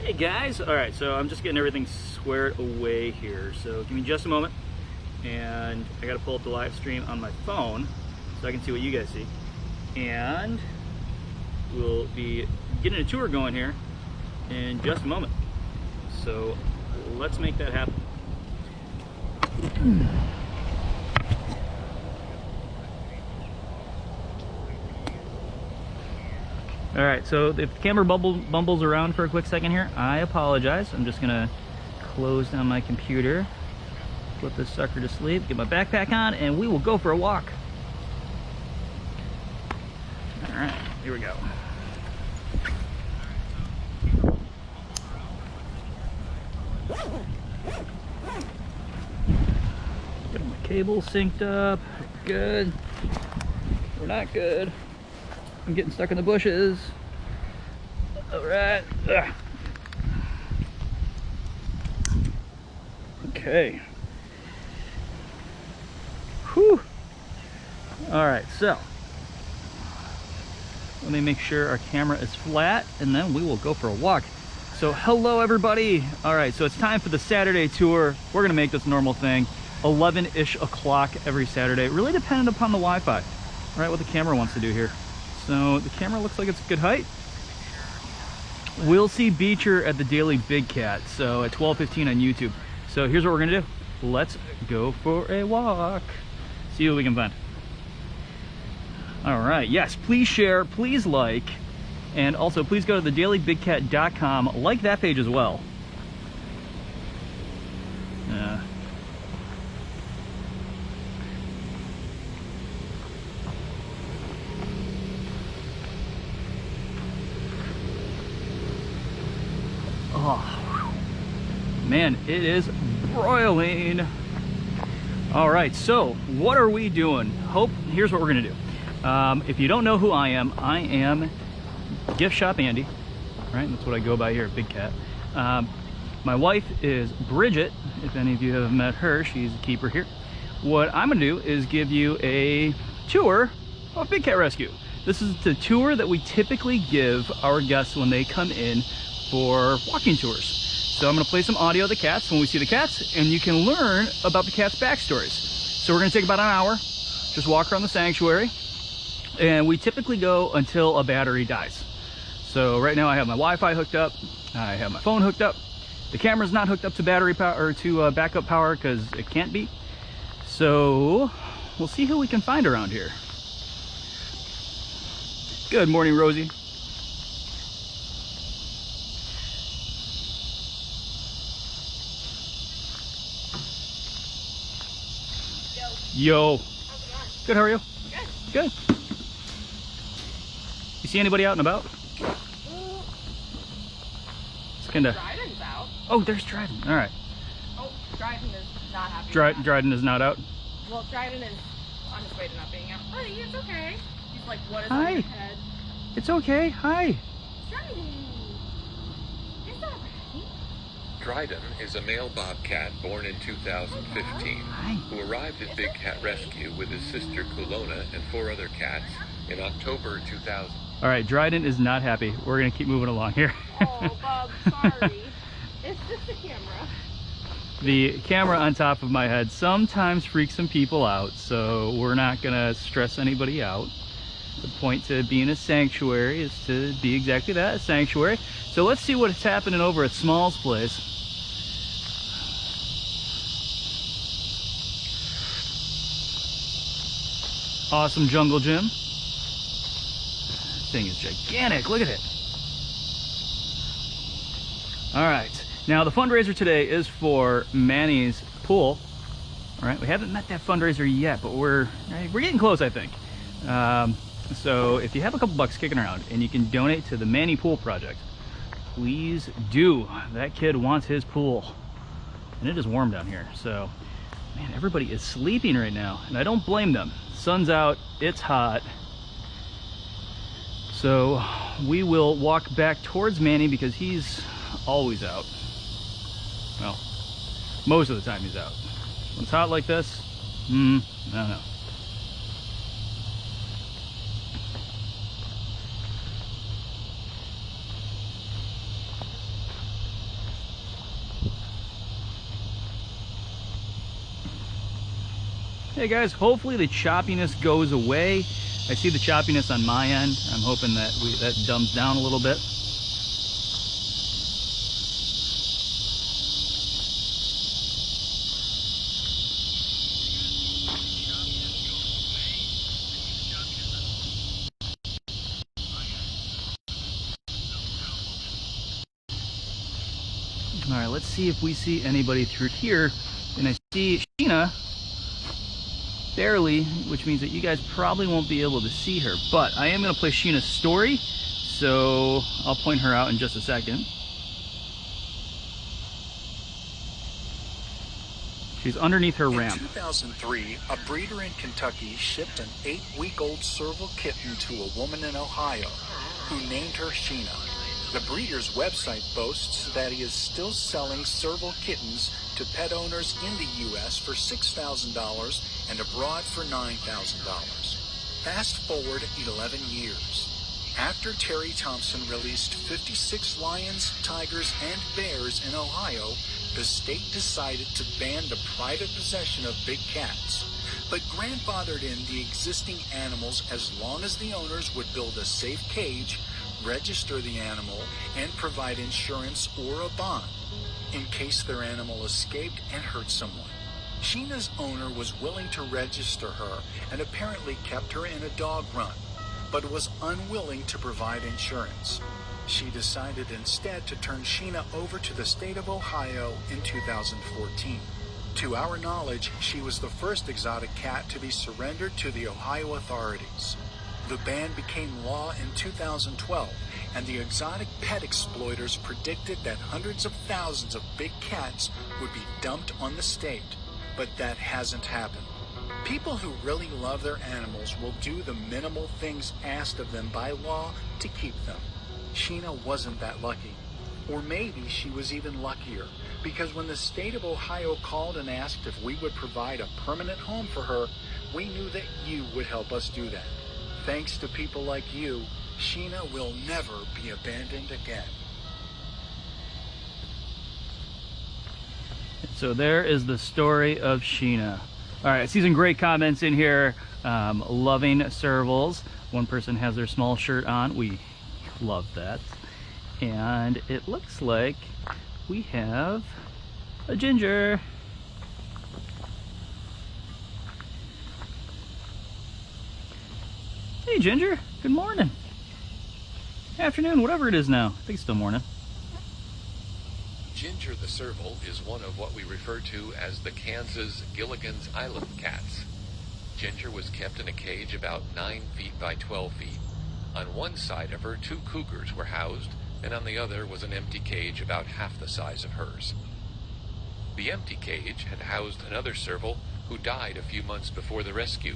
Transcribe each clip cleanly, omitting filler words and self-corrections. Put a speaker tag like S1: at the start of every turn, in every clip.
S1: Hey guys, all right, so I'm just getting everything squared away here. So give me just a moment, and I gotta pull up the live stream on my phone so I can see what you guys see. And we'll be getting a tour going here in just a moment. So let's make that happen. All right, so if the camera bumbles around for a quick second here, I apologize. I'm just gonna close down my computer, put this sucker to sleep, get my backpack on, and we will go for a walk. All right, here we go. Get my cable synced up. Good. We're not good. I'm getting stuck in the bushes. All right. Ugh. Okay. Whew. All right, so let me make sure our camera is flat, and then we will go for a walk. So hello everybody. All right, so it's time for the Saturday tour. We're gonna make this normal thing, 11-ish o'clock every Saturday, really dependent upon the Wi-Fi. All right, what the camera wants to do here. So the camera looks like it's a good height. We'll see Beecher at the Daily Big Cat, so at 12:15 on YouTube. So here's what we're gonna do. Let's go for a walk. See what we can find. All right, yes, please share, please like, and also please go to thedailybigcat.com, like that page as well. Oh, man, it is broiling. All right, so what are we doing? Here's what we're gonna do. If you don't know who I am GiftShop Andy, right? That's what I go by here at Big Cat. My wife is Bridget. If any of you have met her, she's a keeper here. What I'm gonna do is give you a tour of Big Cat Rescue. This is the tour that we typically give our guests when they come in for walking tours. So I'm gonna play some audio of the cats when we see the cats, and you can learn about the cats' backstories. So we're gonna take about an hour, just walk around the sanctuary, and we typically go until a battery dies. So right now I have my Wi-Fi hooked up, I have my phone hooked up. The camera's not hooked up to battery power or to backup power because it can't be. So we'll see who we can find around here. Good morning, Rosie. Yo. How's it going? Good, how are you? Good. Good. You see anybody out and about? It's kinda...
S2: Dryden's out.
S1: Oh, there's Dryden. All right.
S2: Oh, Dryden is not happy.
S1: Dryden is not out?
S2: Well, Dryden is on his way to not being out. Honey, it's okay. He's like, what is
S1: Hi.
S2: on your head?
S1: It's okay. Hi.
S2: Dryden. It's all right.
S3: Dryden is a male bobcat born in 2015 who arrived at Big Cat Rescue with his sister Kulona and 4 other cats in October 2000.
S1: All right, Dryden is not happy. We're gonna keep moving along here.
S2: Oh, Bob, sorry. It's just the camera.
S1: The camera on top of my head sometimes freaks some people out, so we're not gonna stress anybody out. The point to being a sanctuary is to be exactly that, a sanctuary. So let's see what's happening over at Small's place. Awesome jungle gym. This thing is gigantic, look at it. All right, now the fundraiser today is for Manny's pool. All right, we haven't met that fundraiser yet, but we're getting close, I think. So if you have a couple bucks kicking around and you can donate to the Manny Pool Project, please do. That kid wants his pool. And it is warm down here, so man, everybody is sleeping right now, and I don't blame them. Sun's out, it's hot. So we will walk back towards Manny because he's always out. Well, most of the time he's out. When it's hot like this, I don't know. Hey guys, hopefully the choppiness goes away. I see the choppiness on my end. I'm hoping that that dumbs down a little bit. All right, let's see if we see anybody through here. And I see Sheena barely, which means that you guys probably won't be able to see her. But I am going to play Sheena's story, so I'll point her out in just a second. She's underneath her ramp.
S4: In 2003, a breeder in Kentucky shipped an 8-week-old serval kitten to a woman in Ohio who named her Sheena. The breeder's website boasts that he is still selling serval kittens to pet owners in the U.S. for $6,000 and abroad for $9,000. Fast forward 11 years. After Terry Thompson released 56 lions, tigers, and bears in Ohio, the state decided to ban the private possession of big cats, but grandfathered in the existing animals as long as the owners would build a safe cage, register the animal, and provide insurance or a bond in case their animal escaped and hurt someone. Sheena's owner was willing to register her and apparently kept her in a dog run, but was unwilling to provide insurance. She decided instead to turn Sheena over to the state of Ohio in 2014. To our knowledge, she was the first exotic cat to be surrendered to the Ohio authorities. The ban became law in 2012, and the exotic pet exploiters predicted that hundreds of thousands of big cats would be dumped on the state, but that hasn't happened. People who really love their animals will do the minimal things asked of them by law to keep them. Sheena wasn't that lucky. Or maybe she was even luckier, because when the state of Ohio called and asked if we would provide a permanent home for her, we knew that you would help us do that. Thanks to people like you, Sheena will never be abandoned again.
S1: So there is the story of Sheena. All right, I see some great comments in here. Loving servals. One person has their small shirt on. We love that. And it looks like we have a Ginger. Hey Ginger, good morning. Afternoon, whatever it is now. I think it's still morning.
S3: Ginger the serval is one of what we refer to as the Kansas Gilligan's Island cats. Ginger was kept in a cage about 9 feet by 12 feet. On one side of her, 2 cougars were housed, and on the other was an empty cage about half the size of hers. The empty cage had housed another serval who died a few months before the rescue.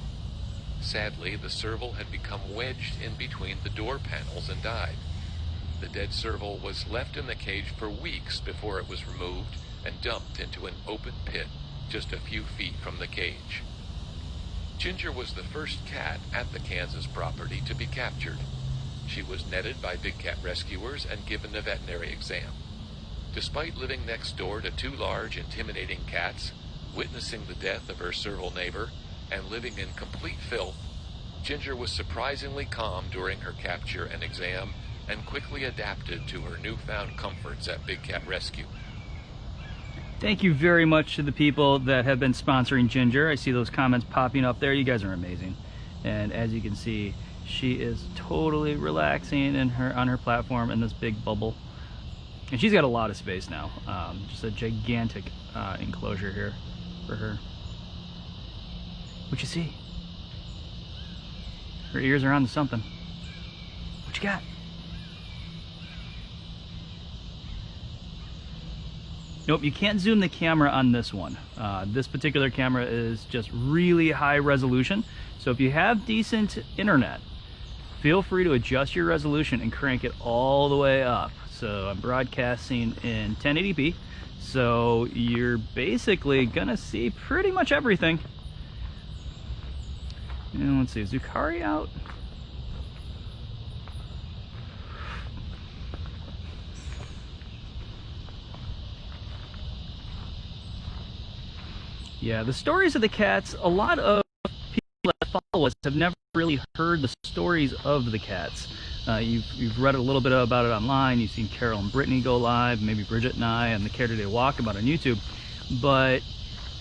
S3: Sadly, the serval had become wedged in between the door panels and died. The dead serval was left in the cage for weeks before it was removed and dumped into an open pit just a few feet from the cage. Ginger was the first cat at the Kansas property to be captured. She was netted by big cat rescuers and given a veterinary exam. Despite living next door to 2 large, intimidating cats, witnessing the death of her serval neighbor, and living in complete filth, Ginger was surprisingly calm during her capture and exam and quickly adapted to her newfound comforts at Big Cat Rescue.
S1: Thank you very much to the people that have been sponsoring Ginger. I see those comments popping up there. You guys are amazing. And as you can see, she is totally relaxing in on her platform in this big bubble. And she's got a lot of space now. Just a gigantic enclosure here for her. What you see? Her ears are on to something. What you got? Nope, you can't zoom the camera on this one. This particular camera is just really high resolution. So if you have decent internet, feel free to adjust your resolution and crank it all the way up. So I'm broadcasting in 1080p. So you're basically gonna see pretty much everything. And let's see, is Zukari out? Yeah, the stories of the cats, a lot of people that follow us have never really heard the stories of the cats. You've read a little bit about it online. You've seen Carole and Brittany go live, maybe Bridget and I on the Care Today Walk about on YouTube, but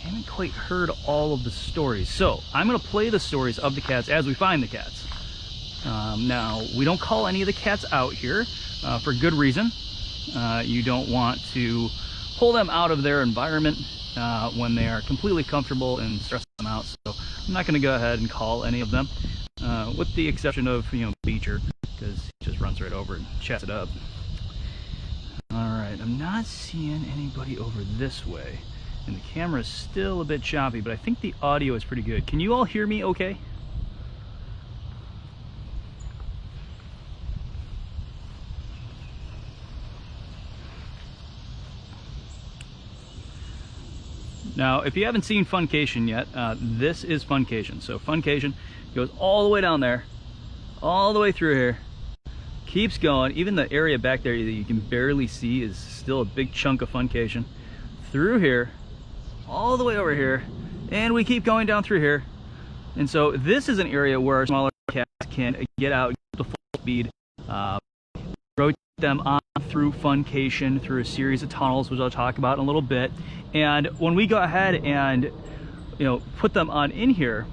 S1: haven't quite heard all of the stories. So I'm going to play the stories of the cats as we find the cats. Now, we don't call any of the cats out here for good reason. You don't want to pull them out of their environment when they are completely comfortable and stress them out. So I'm not going to go ahead and call any of them, with the exception of, you know, Beecher, because he just runs right over and chats it up. Alright, I'm not seeing anybody over this way, and the camera's still a bit choppy, but I think the audio is pretty good. Can you all hear me okay? Now, if you haven't seen Funcation yet, this is Funcation. So Funcation goes all the way down there, all the way through here, keeps going. Even the area back there that you can barely see is still a big chunk of Funcation. Through here, all the way over here, and we keep going down through here. And so this is an area where smaller cats can get out, get the full speed, rotate them on through Funcation, through a series of tunnels, which I'll talk about in a little bit. And when we go ahead and, you know, put them on in here,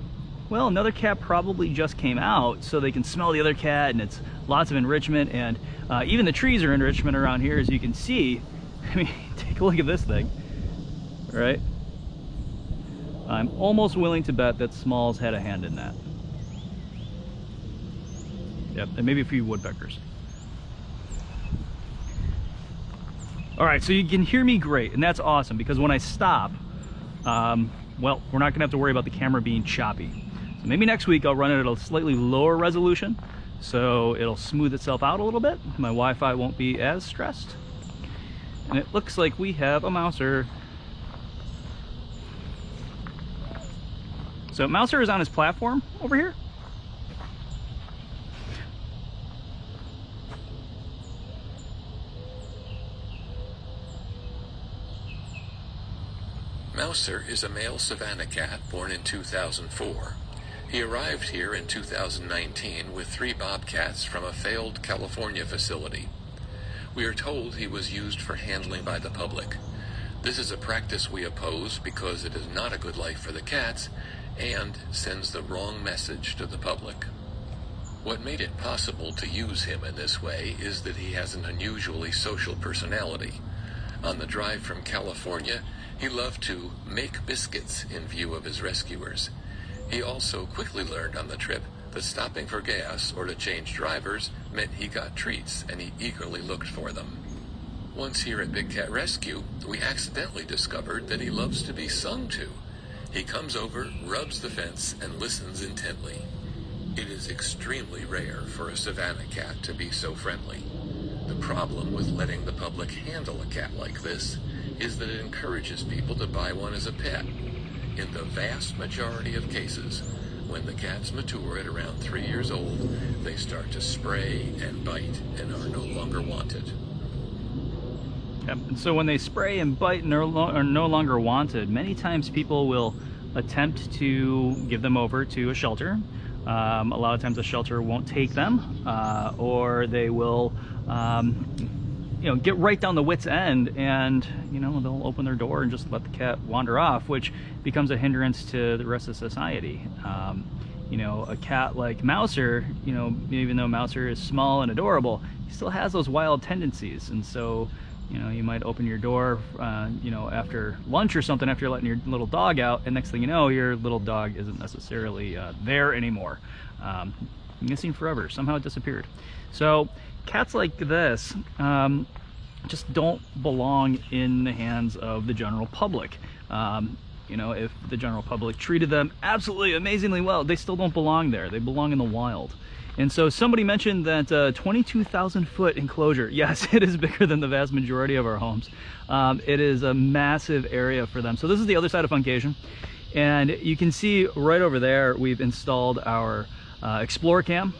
S1: well, another cat probably just came out, so they can smell the other cat, and it's lots of enrichment. And even the trees are enrichment around here, as you can see. I mean, take a look at this thing, right? I'm almost willing to bet that Smalls had a hand in that. Yep, and maybe a few woodpeckers. All right, so you can hear me great, and that's awesome, because when I stop, well, we're not gonna have to worry about the camera being choppy. So maybe next week I'll run it at a slightly lower resolution, so it'll smooth itself out a little bit. My Wi-Fi won't be as stressed. And it looks like we have a Mouser. So Mouser is on his platform over here.
S3: Mouser is a male savanna cat born in 2004. He arrived here in 2019 with 3 bobcats from a failed California facility. We are told he was used for handling by the public. This is a practice we oppose because it is not a good life for the cats and sends the wrong message to the public. What made it possible to use him in this way is that he has an unusually social personality. On the drive from California, he loved to make biscuits in view of his rescuers. He also quickly learned on the trip that stopping for gas or to change drivers meant he got treats, and he eagerly looked for them. Once here at Big Cat Rescue, we accidentally discovered that he loves to be sung to. He comes over, rubs the fence, and listens intently. It is extremely rare for a savanna cat to be so friendly. The problem with letting the public handle a cat like this is that it encourages people to buy one as a pet. In the vast majority of cases, when the cats mature at around 3 years old, they start to spray and bite and are no longer wanted.
S1: Yep. And so when they spray and bite and are no longer wanted, many times people will attempt to give them over to a shelter. A lot of times the shelter won't take them, or they will you know, get right down the wit's end, and you know, they'll open their door and just let the cat wander off, which becomes a hindrance to the rest of society. You know, a cat like Mouser, you know, even though Mouser is small and adorable, he still has those wild tendencies. And so, you know, you might open your door, you know, after lunch or something, after you're letting your little dog out, and next thing you know, your little dog isn't necessarily there anymore. Missing forever, somehow it disappeared. So cats like this just don't belong in the hands of the general public. You know, if the general public treated them absolutely amazingly well, they still don't belong there. They belong in the wild. And so somebody mentioned that 22,000 foot enclosure. Yes, it is bigger than the vast majority of our homes. It is a massive area for them. So this is the other side of Funcation. And you can see right over there, we've installed our Explore Cam.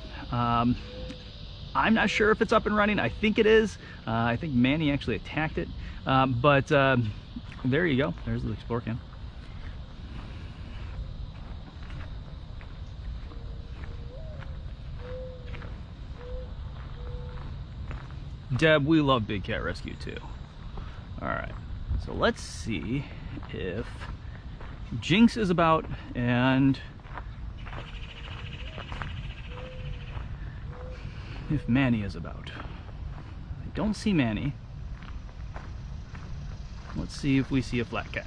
S1: I'm not sure if it's up and running. I think it is. I think Manny actually attacked it. But there you go. There's the Explore Cam. Deb, we love Big Cat Rescue too. All right, so let's see if Jinx is about and if Manny is about. I don't see Manny. Let's see if we see a flat cat.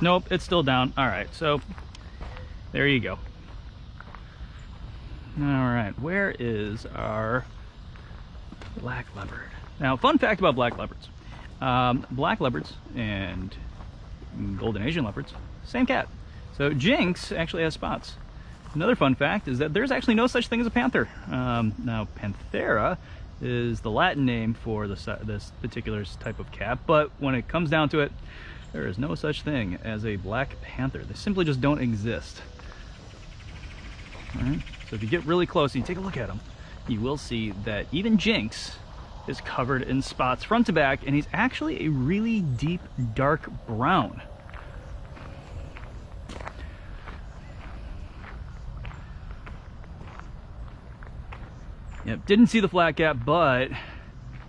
S1: Nope, it's still down. All right, so there you go. All right, where is our black leopard? Now, fun fact about black leopards. Black leopards and golden Asian leopards, same cat. So Jinx actually has spots. Another fun fact is that there's actually no such thing as a panther. Now, Panthera is the Latin name for this particular type of cat, but when it comes down to it, there is no such thing as a black panther. They simply just don't exist. All right? So if you get really close and you take a look at them, you will see that even Jinx is covered in spots front to back, and he's actually a really deep, dark brown. Yep, didn't see the flat cat, but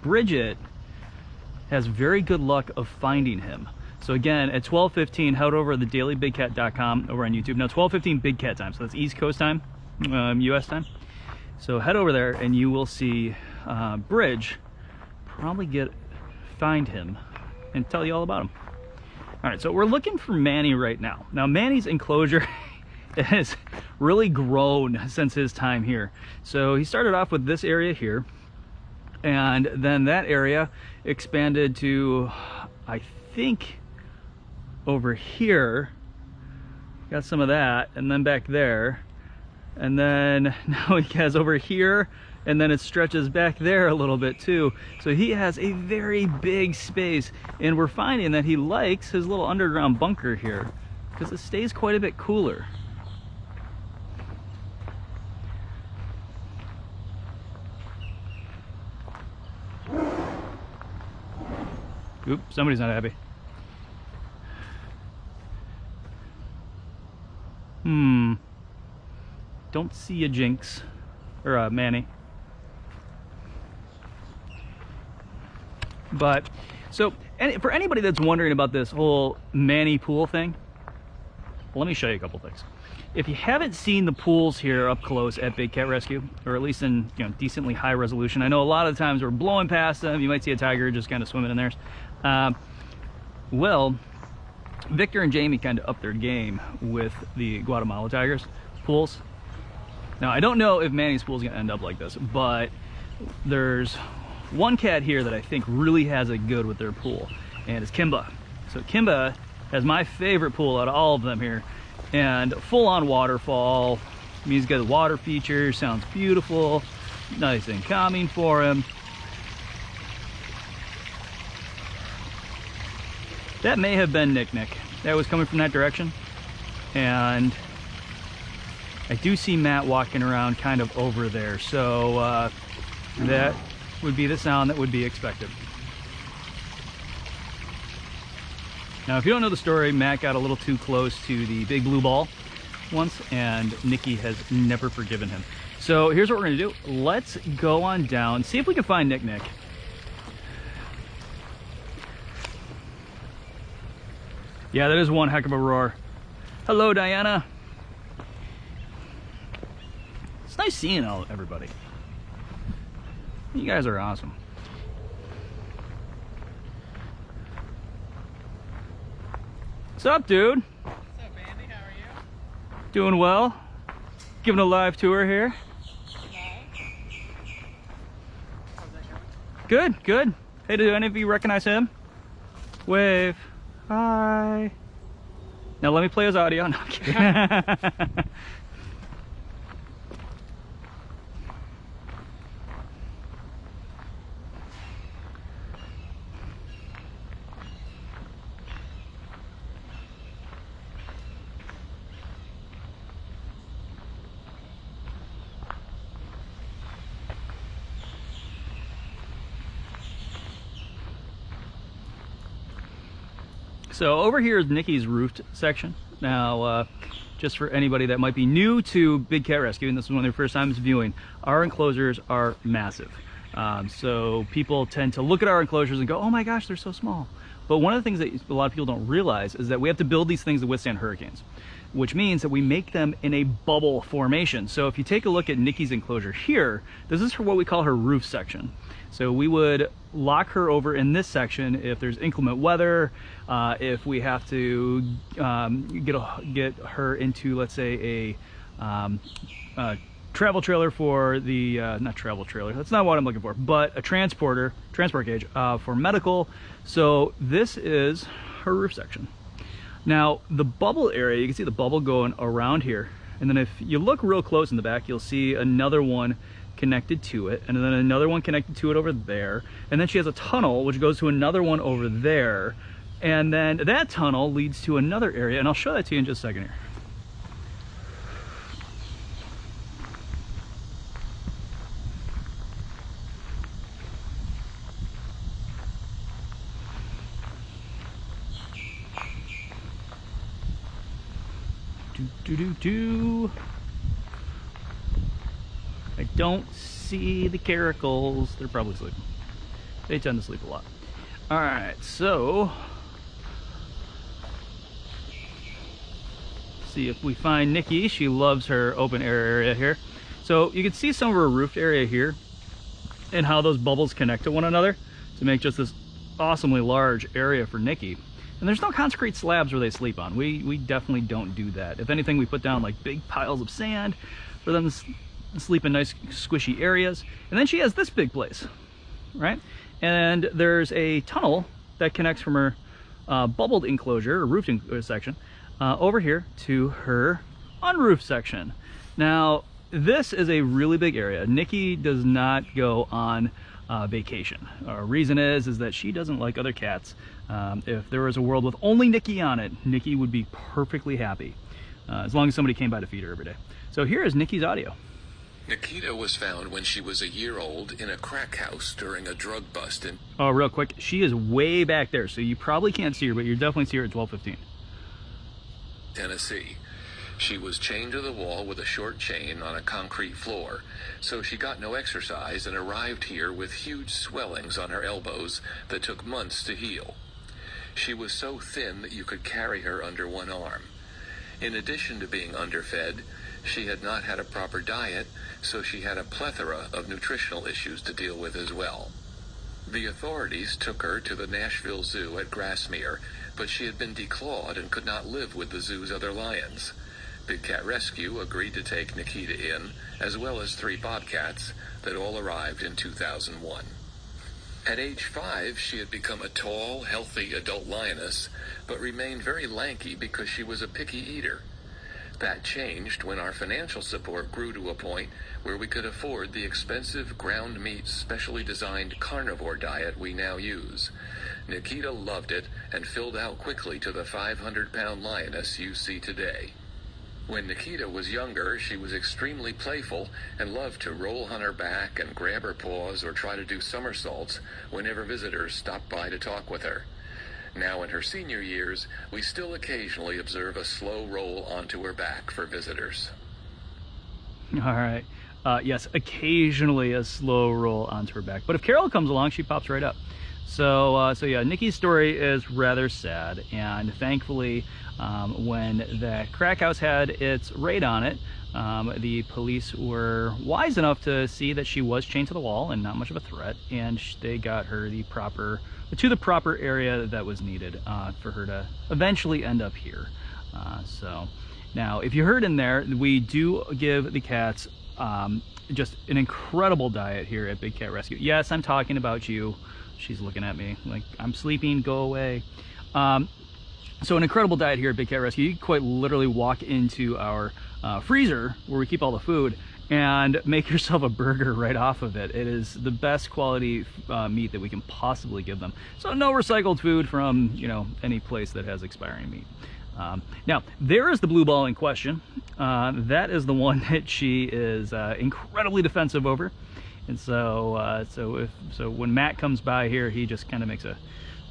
S1: Bridget has very good luck of finding him. So again, at 12:15, head over to thedailybigcat.com over on YouTube. Now 12:15 Big Cat time, so that's East Coast time, US time. So head over there and you will see Bridge probably find him and tell you all about him. All right, so we're looking for Manny right now. Now Manny's enclosure has really grown since his time here. So he started off with this area here, and then that area expanded to, I think, over here. Got some of that, and then back there, and then now he has over here, and then it stretches back there a little bit too. So he has a very big space, and we're finding that he likes his little underground bunker here because it stays quite a bit cooler. Oop, somebody's not happy. Don't see a Jinx or a Manny. But so for anybody that's wondering about this whole Manny pool thing, well, let me show you a couple things. If you haven't seen the pools here up close at Big Cat Rescue, or at least in decently high resolution, I know a lot of the times we're blowing past them. You might see a tiger just kind of swimming in theirs. Well, Victor and Jamie kind of upped their game with the Guatemala Tigers pools. Now, I don't know if Manny's pool is going to end up like this, but there's one cat here that I think really has it good with their pool, and it's Kimba. So Kimba has my favorite pool out of all of them here, and full-on waterfall. I mean, he's got a water feature, sounds beautiful, nice and calming for him. That may have been Nick. That was coming from that direction. And I do see Matt walking around kind of over there. So that would be the sound that would be expected. Now, if you don't know the story, Matt got a little too close to the big blue ball once, and Nikki has never forgiven him. So here's what we're gonna do. Let's go on down, see if we can find Nick. Yeah, that is one heck of a roar. Hello, Diana. It's nice seeing everybody. You guys are awesome. What's up, dude?
S5: What's up, Andy? How are you?
S1: Doing well. Giving a live tour here.
S5: How's that going?
S1: Good, good. Hey, do any of you recognize him? Wave. Hi. Now let me play his audio. No, I'm kidding. So over here is Nikki's roofed section. Now, just for anybody that might be new to Big Cat Rescue, and this is one of their first times viewing, our enclosures are massive. So people tend to look at our enclosures and go, oh my gosh, they're so small. But one of the things that a lot of people don't realize is that we have to build these things to withstand hurricanes, which means that we make them in a bubble formation. So if you take a look at Nikki's enclosure here, this is what we call her roof section. So we would lock her over in this section if there's inclement weather, if we have to get her into, let's say, a travel trailer for the, not travel trailer, that's not what I'm looking for, but a transport cage for medical. So this is her roof section. Now the bubble area, you can see the bubble going around here, and then if you look real close in the back, you'll see another one connected to it, and then another one connected to it over there, and then she has a tunnel which goes to another one over there, and then that tunnel leads to another area, and I'll show that to you in just a second here. I don't see the caracals. They're probably sleeping. They tend to sleep a lot. All right, so see if we find Nikki. She loves her open air area here. So you can see some of her roofed area here and how those bubbles connect to one another to make just this awesomely large area for Nikki. And there's no concrete slabs where they sleep on. We definitely don't do that. If anything, we put down like big piles of sand for them to sleep in nice squishy areas. And then she has this big place, right? And there's a tunnel that connects from her bubbled enclosure, or roofed section, over here to her unroofed section. Now, this is a really big area. Nikki does not go on vacation. Reason is that she doesn't like other cats. If there was a world with only Nikki on it, Nikki would be perfectly happy, as long as somebody came by to feed her every day. So here is Nikki's audio.
S3: Nikita was found when she was a year old in a crack house during a drug bust in...
S1: Oh, real quick, she is way back there, so you probably can't see her, but you definitely see her at 12:15.
S3: Tennessee. She was chained to the wall with a short chain on a concrete floor, so she got no exercise and arrived here with huge swellings on her elbows that took months to heal. She was so thin that you could carry her under one arm. In addition to being underfed, she had not had a proper diet, so she had a plethora of nutritional issues to deal with as well. The authorities took her to the Nashville Zoo at Grassmere, but she had been declawed and could not live with the zoo's other lions. Big Cat Rescue agreed to take Nikita in, as well as 3 bobcats that all arrived in 2001. At age 5, she had become a tall, healthy adult lioness, but remained very lanky because she was a picky eater. That changed when our financial support grew to a point where we could afford the expensive ground meat specially designed carnivore diet we now use. Nikita loved it and filled out quickly to the 500-pound lioness you see today. When Nikita was younger, she was extremely playful and loved to roll on her back and grab her paws or try to do somersaults whenever visitors stopped by to talk with her. Now in her senior years, we still occasionally observe a slow roll onto her back for visitors.
S1: All right. Yes, occasionally a slow roll onto her back. But if Carole comes along, she pops right up. So yeah, Nikki's story is rather sad. And thankfully, when the crack house had its raid on it, the police were wise enough to see that she was chained to the wall and not much of a threat. And they got her to the proper area that was needed for her to eventually end up here. So now, if you heard in there, we do give the cats just an incredible diet here at Big Cat Rescue. Yes, I'm talking about you. She's looking at me like I'm sleeping, go away. So an incredible diet here at Big Cat Rescue. You can quite literally walk into our freezer where we keep all the food and make yourself a burger right off of it. It is the best quality meat that we can possibly give them. So no recycled food from, you know, any place that has expiring meat. Now, there is the blue ball in question. That is the one that she is incredibly defensive over. And so, so when Matt comes by here, he just kind of makes a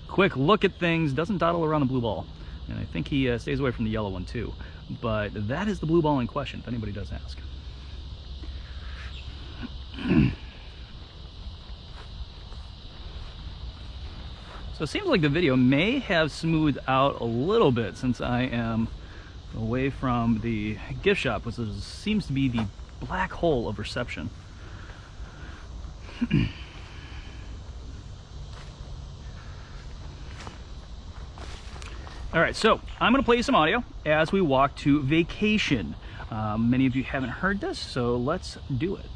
S1: quick look at things, doesn't dawdle around the blue ball. And I think he stays away from the yellow one too. But that is the blue ball in question, if anybody does ask. So it seems like the video may have smoothed out a little bit since I am away from the gift shop, which seems to be the black hole of reception. All right, so I'm gonna play you some audio as we walk to vacation. Many of you haven't heard this, so let's do it.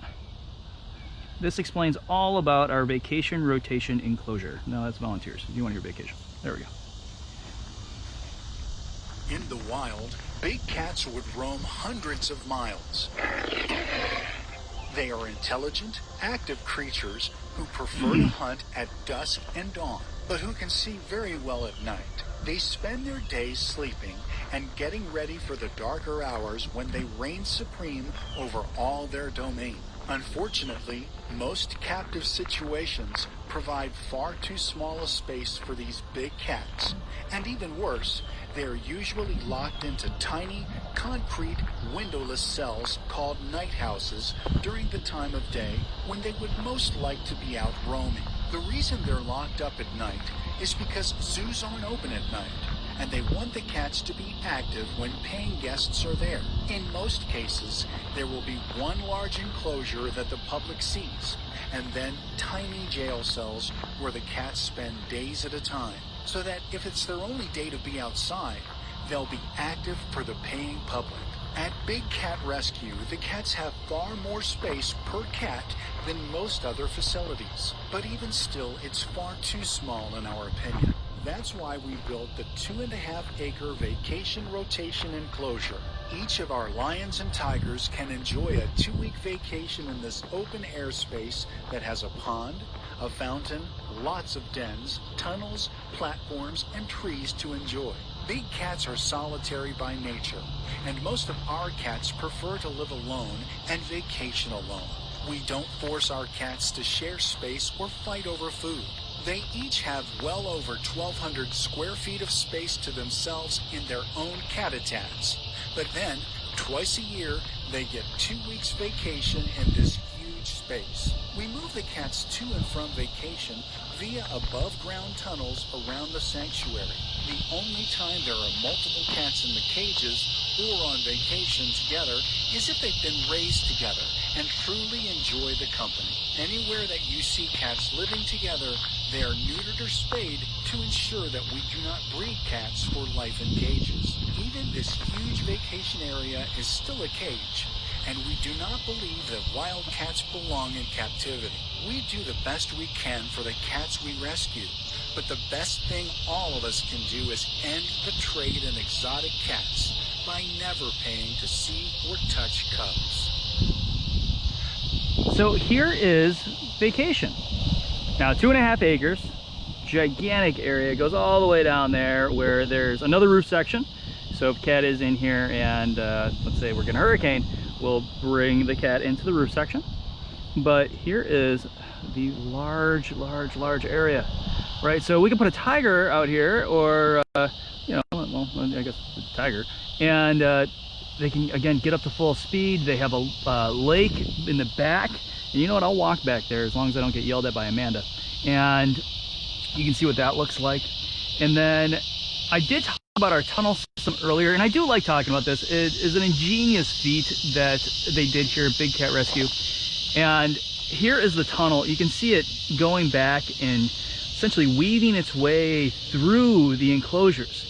S1: This explains all about our vacation rotation enclosure. No, that's volunteers. You want your vacation. There we go.
S4: In the wild, big cats would roam hundreds of miles. They are intelligent, active creatures who prefer to hunt at dusk and dawn, but who can see very well at night. They spend their days sleeping and getting ready for the darker hours when they reign supreme over all their domain. Unfortunately, most captive situations provide far too small a space for these big cats. And even worse, they are usually locked into tiny, concrete, windowless cells called night houses during the time of day when they would most like to be out roaming. The reason they're locked up at night is because zoos aren't open at night, and they want the cats to be active when paying guests are there. In most cases, there will be one large enclosure that the public sees, and then tiny jail cells where the cats spend days at a time, so that if it's their only day to be outside, they'll be active for the paying public. At Big Cat Rescue, the cats have far more space per cat than most other facilities. But even still, it's far too small in our opinion. That's why we built the 2.5-acre vacation rotation enclosure. Each of our lions and tigers can enjoy a 2-week vacation in this open air space that has a pond, a fountain, lots of dens, tunnels, platforms, and trees to enjoy. Big cats are solitary by nature, and most of our cats prefer to live alone and vacation alone. We don't force our cats to share space or fight over food. They each have well over 1,200 square feet of space to themselves in their own cat-habitats. But then, twice a year, they get 2 weeks vacation in this huge space. We move the cats to and from vacation via above-ground tunnels around the sanctuary. The only time there are multiple cats in the cages or on vacation together is if they've been raised together and truly enjoy the company. Anywhere that you see cats living together, they are neutered or spayed to ensure that we do not breed cats for life in cages. Even this huge vacation area is still a cage, and we do not believe that wild cats belong in captivity. We do the best we can for the cats we rescue, but the best thing all of us can do is end the trade in exotic cats by never paying to see or touch cubs.
S1: So here is vacation. Now 2.5 acres, gigantic area, goes all the way down there where there's another roof section. So if cat is in here and let's say we're getting a hurricane, we'll bring the cat into the roof section. But here is the large area, right? So we can put a tiger out here, or you know, well, I guess a tiger, and they can again get up to full speed. They have a lake in the back, and you know what? I'll walk back there as long as I don't get yelled at by Amanda, and you can see what that looks like. And then I did talk about our tunnel system earlier, and I do like talking about this. It is an ingenious feat that they did here at Big Cat Rescue. And here is the tunnel. You can see it going back and essentially weaving its way through the enclosures.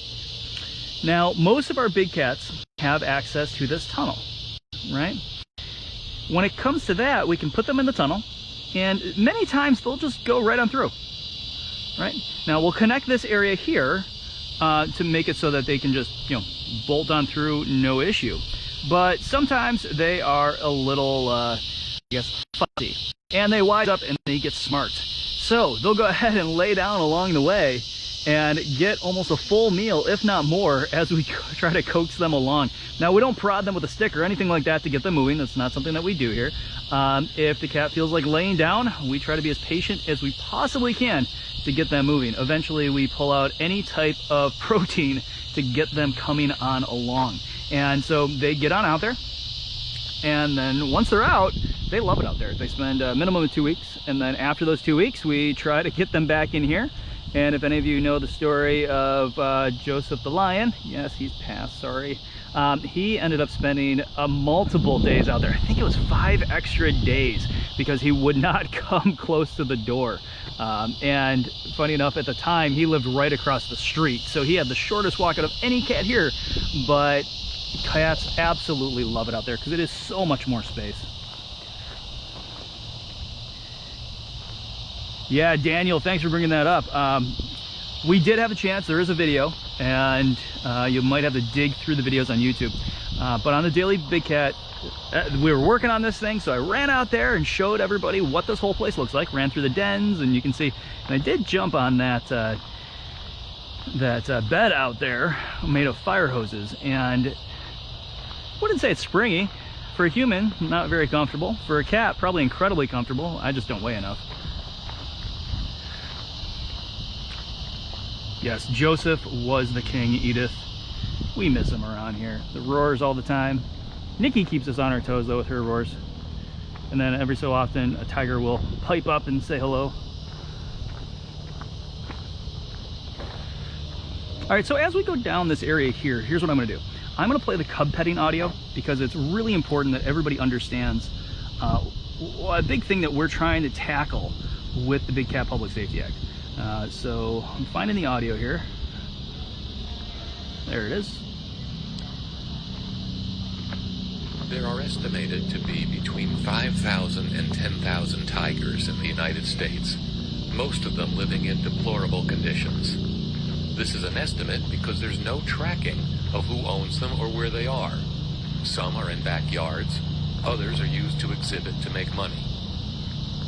S1: Now, most of our big cats have access to this tunnel, right? When it comes to that, we can put them in the tunnel, and many times they'll just go right on through, right? Now, we'll connect this area here to make it so that they can just, you know, bolt on through, no issue. But sometimes they are a little, I guess, fussy, and they wise up and they get smart. So they'll go ahead and lay down along the way and get almost a full meal, if not more, as we try to coax them along. Now, we don't prod them with a stick or anything like that to get them moving. That's not something that we do here. If the cat feels like laying down, we try to be as patient as we possibly can to get them moving. Eventually we pull out any type of protein to get them coming on along. And so they get on out there, and then once they're out, they love it out there. They spend a minimum of 2 weeks, and then after those 2 weeks, we try to get them back in here. And if any of you know the story of Joseph the lion, yes, he's passed, sorry. He ended up spending multiple days out there. I think it was 5 extra days because he would not come close to the door. And funny enough, at the time, he lived right across the street. So he had the shortest walk out of any cat here, but cats absolutely love it out there because it is so much more space. Yeah, Daniel, thanks for bringing that up. We did have a chance. There is a video, and you might have to dig through the videos on YouTube. But on the Daily Big Cat, we were working on this thing, so I ran out there and showed everybody what this whole place looks like. Ran through the dens, and you can see. And I did jump on that bed out there made of fire hoses, and I wouldn't say it's springy. For a human, not very comfortable. For a cat, probably incredibly comfortable. I just don't weigh enough. Yes, Joseph was the king, Edith. We miss him around here. The roars all the time. Nikki keeps us on our toes though with her roars. And then every so often a tiger will pipe up and say hello. All right, so as we go down this area here, here's what I'm gonna do. I'm gonna play the cub petting audio because it's really important that everybody understands a big thing that we're trying to tackle with the Big Cat Public Safety Act. So I'm finding the audio here. There it is.
S3: There are estimated to be between 5,000 and 10,000 tigers in the United States, most of them living in deplorable conditions. This is an estimate because there's no tracking of who owns them or where they are. Some are in backyards, others are used to exhibit to make money.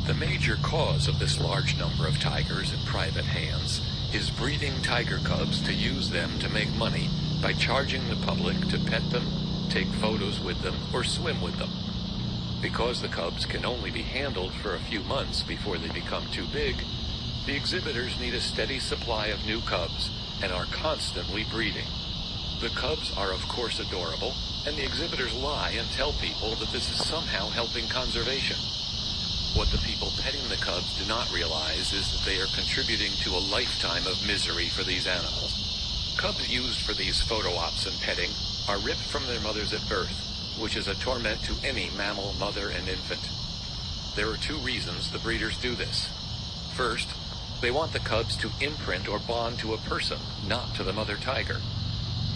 S3: The major cause of this large number of tigers in private hands is breeding tiger cubs to use them to make money by charging the public to pet them, take photos with them, or swim with them. Because the cubs can only be handled for a few months before they become too big, the exhibitors need a steady supply of new cubs and are constantly breeding. The cubs are of course adorable, and the exhibitors lie and tell people that this is somehow helping conservation. What the people petting the cubs do not realize is that they are contributing to a lifetime of misery for these animals. Cubs used for these photo ops and petting are ripped from their mothers at birth, which is a torment to any mammal, mother, and infant. There are 2 reasons the breeders do this. First, they want the cubs to imprint or bond to a person, not to the mother tiger.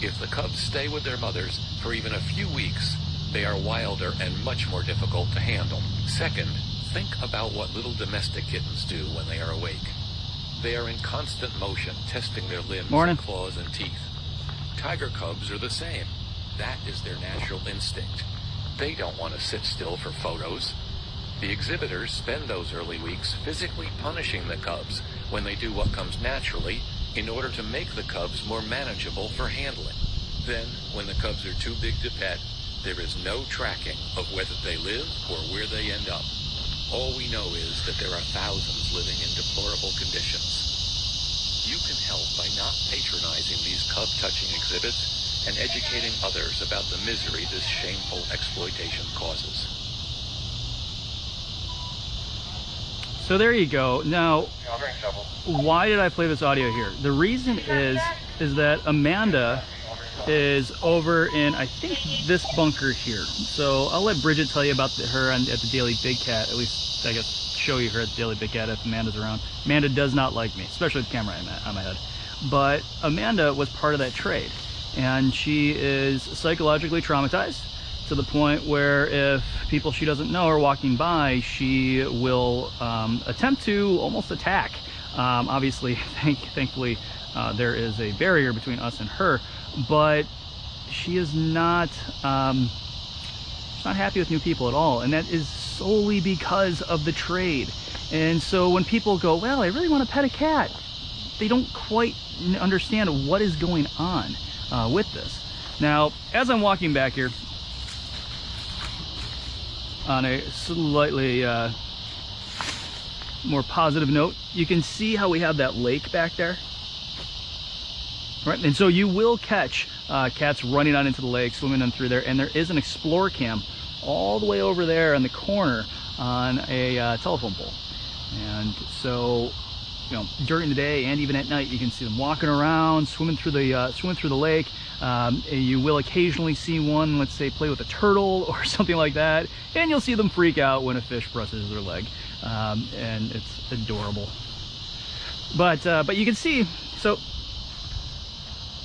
S3: If the cubs stay with their mothers for even a few weeks, they are wilder and much more difficult to handle. Second, think about what little domestic kittens do when they are awake. They are in constant motion, testing their limbs and claws and teeth. Tiger cubs are the same. That is their natural instinct. They don't want to sit still for photos. The exhibitors spend those early weeks physically punishing the cubs when they do what comes naturally in order to make the cubs more manageable for handling. Then, when the cubs are too big to pet, there is no tracking of whether they live or where they end up. All we know is that there are thousands living in deplorable conditions. You can help by not patronizing these cub-touching exhibits and educating others about the misery this shameful exploitation causes.
S1: So there you go. Now, why did I play this audio here? The reason is that Amanda is over in, I think, this bunker here. So I'll let Bridget tell you about her at the Daily Big Cat, at least I guess show you her at the Daily Big Cat if Amanda's around. Amanda does not like me, especially with the camera on my head. But Amanda was part of that trade, and she is psychologically traumatized to the point where if people she doesn't know are walking by, she will attempt to almost attack. Obviously, thankfully, there is a barrier between us and her, but she is not she's not happy with new people at all, and that is solely because of the trade. And so when people go, well, I really want to pet a cat, they don't quite understand what is going on with this. Now, as I'm walking back here on a slightly more positive note, you can see how we have that lake back there. Right, and so you will catch cats running out into the lake, swimming in through there, and there is an Explore cam all the way over there in the corner on a telephone pole. And so, you know, during the day and even at night, you can see them walking around, swimming through the lake. You will occasionally see one, let's say, play with a turtle or something like that, and you'll see them freak out when a fish brushes their leg, and it's adorable. But you can see, so,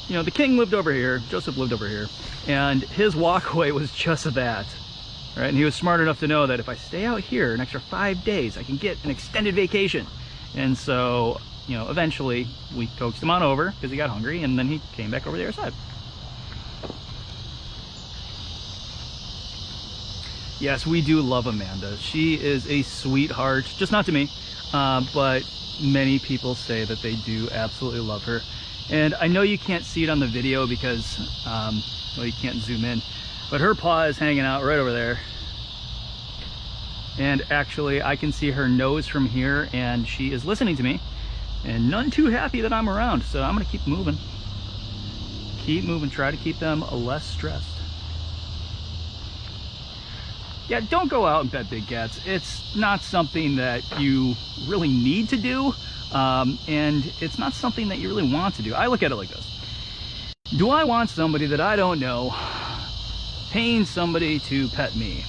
S1: you know, the king lived over here, Joseph lived over here, and his walkway was just that, right? And he was smart enough to know that if I stay out here an extra 5 days, I can get an extended vacation. And so, you know, eventually we coaxed him on over because he got hungry, and then he came back over the other side. Yes, we do love Amanda. She is a sweetheart, just not to me, but many people say that they do absolutely love her. And I know you can't see it on the video because, well, you can't zoom in, but her paw is hanging out right over there. And actually, I can see her nose from here, and she is listening to me, and none too happy that I'm around. So I'm gonna keep moving. Keep moving, try to keep them less stressed. Yeah, don't go out and pet big cats. It's not something that you really need to do. And it's not something that you really want to do. I look at it like this. Do I want somebody that I don't know paying somebody to pet me?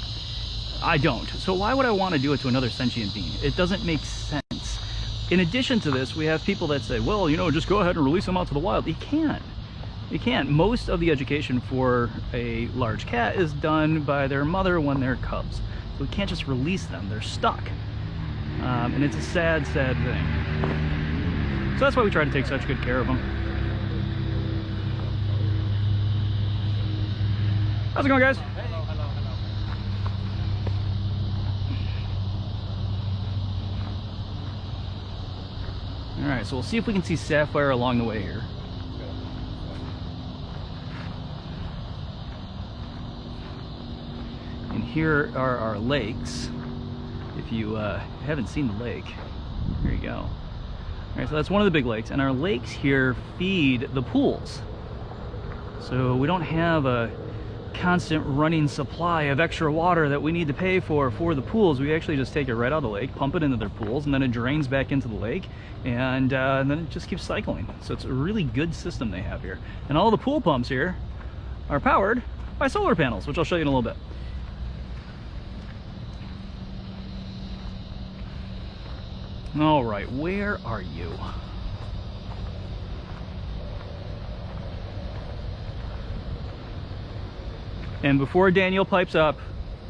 S1: I don't. So why would I want to do it to another sentient being? It doesn't make sense. In addition to this, we have people that say, well, you know, just go ahead and release them out to the wild. You can't. You can't. Most of the education for a large cat is done by their mother when they're cubs. So we can't just release them. They're stuck. And it's a sad, sad thing. So that's why we try to take such good care of them. How's it going, guys?
S5: Hello, hello, hello.
S1: All right, so we'll see if we can see Sapphire along the way here. And here are our lakes. If you haven't seen the lake, here you go. All right, so that's one of the big lakes, and our lakes here feed the pools. So we don't have a constant running supply of extra water that we need to pay for the pools. We actually just take it right out of the lake, pump it into their pools, and then it drains back into the lake, and then it just keeps cycling. So it's a really good system they have here. And all the pool pumps here are powered by solar panels, which I'll show you in a little bit. All right, where are you? And before Daniel pipes up,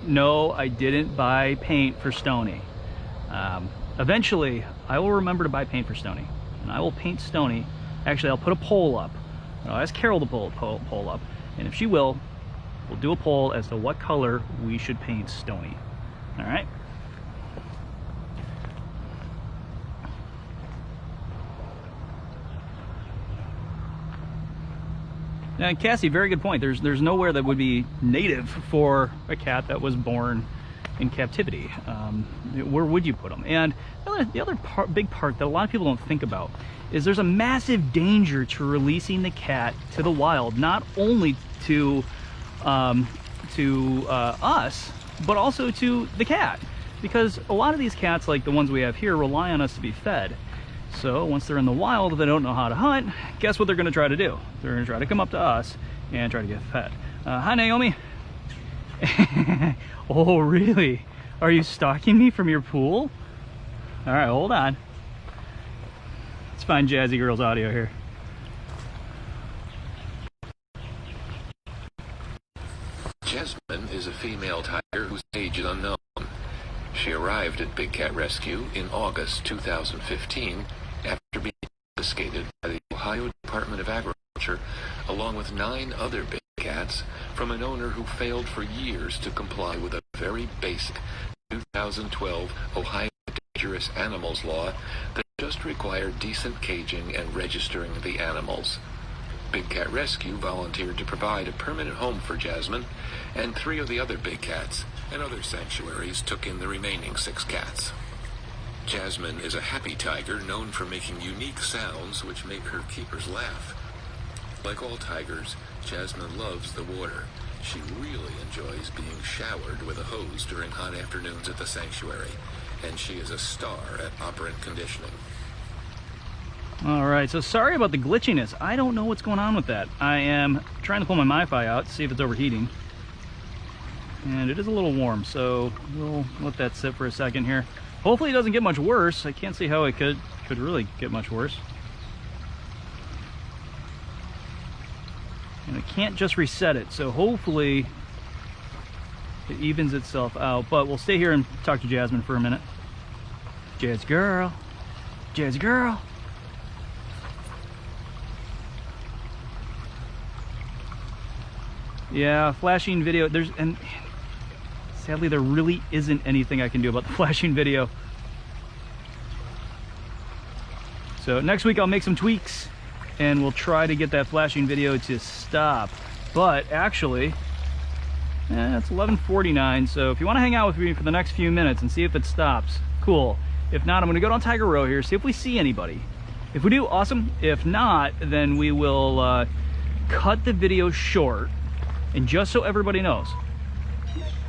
S1: no, I didn't buy paint for Stony. Eventually, I will remember to buy paint for Stony, and I will paint Stony. Actually, I'll put a poll up. I'll ask Carole to pull a poll up, and if she will, we'll do a poll as to what color we should paint Stony. All right? Now, Cassie, very good point. There's nowhere that would be native for a cat that was born in captivity. Where would you put them? And the other big part that a lot of people don't think about is there's a massive danger to releasing the cat to the wild, not only to us, but also to the cat. Because a lot of these cats, like the ones we have here, rely on us to be fed. So once they're in the wild, if they don't know how to hunt, guess what they're going to try to do? They're going to try to come up to us and try to get fed. Hi, Naomi. Oh, really? Are you stalking me from your pool? All right, hold on. Let's find Jazzy Girl's audio here.
S3: Jasmine is a female tiger whose age is unknown. She arrived at Big Cat Rescue in August 2015 after being confiscated by the Ohio Department of Agriculture along with 9 other big cats from an owner who failed for years to comply with a very basic 2012 Ohio Dangerous Animals law that just required decent caging and registering the animals. Big Cat Rescue volunteered to provide a permanent home for Jasmine and 3 of the other big cats, and other sanctuaries took in the remaining 6 cats. Jasmine is a happy tiger known for making unique sounds which make her keepers laugh. Like all tigers, Jasmine loves the water. She really enjoys being showered with a hose during hot afternoons at the sanctuary, and she is a star at operant conditioning.
S1: All right, so sorry about the glitchiness. I don't know what's going on with that. I am trying to pull my MiFi out to see if it's overheating. And it is a little warm, so we'll let that sit for a second here. Hopefully it doesn't get much worse. I can't see how it could really get much worse. And I can't just reset it, so hopefully it evens itself out. But we'll stay here and talk to Jasmine for a minute. Jazz girl. Jazz girl. Yeah, flashing video. And sadly there really isn't anything I can do about the flashing video. So next week I'll make some tweaks and we'll try to get that flashing video to stop. But actually, it's 11:49, so if you want to hang out with me for the next few minutes and see if it stops, cool. If not, I'm going to go down Tiger Row here, see if we see anybody. If we do, awesome. If not, then we will cut the video short. And just so everybody knows,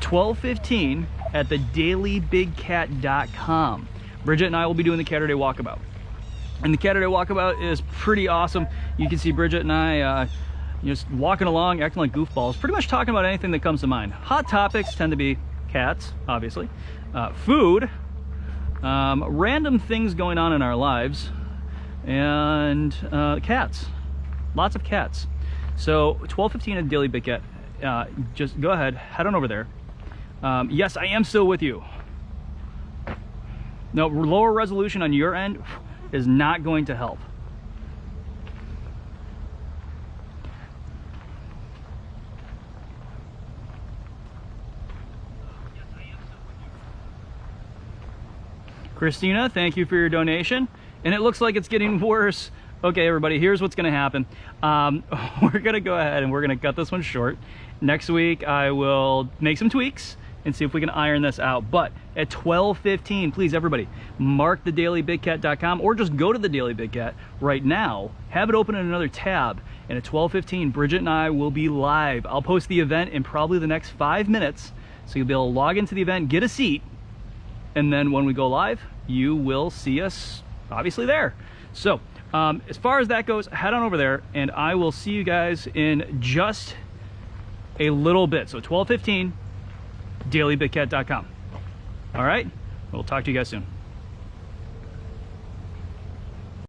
S1: 12:15 at thedailybigcat.com. Bridget and I will be doing the Catterday Walkabout. And the Catterday Walkabout is pretty awesome. You can see Bridget and I just walking along, acting like goofballs, pretty much talking about anything that comes to mind. Hot topics tend to be cats, obviously, food, random things going on in our lives, and cats. Lots of cats. So 12:15 at Daily Big Cat. Just go ahead, head on over there. Yes, I am still with you. No, lower resolution on your end is not going to help. Christina, thank you for your donation. And it looks like it's getting worse. Okay, everybody, here's what's gonna happen. We're gonna go ahead and we're gonna cut this one short. Next week, I will make some tweaks and see if we can iron this out. But at 12:15, please, everybody, mark thedailybigcat.com or just go to the Daily Big Cat right now, have it open in another tab, and at 12:15, Bridget and I will be live. I'll post the event in probably the next 5 minutes, so you'll be able to log into the event, get a seat, and then when we go live, you will see us, obviously, there. So, as far as that goes, head on over there, and I will see you guys in just a little bit. So 12:15, dailybigcat.com. All right, we'll talk to you guys soon.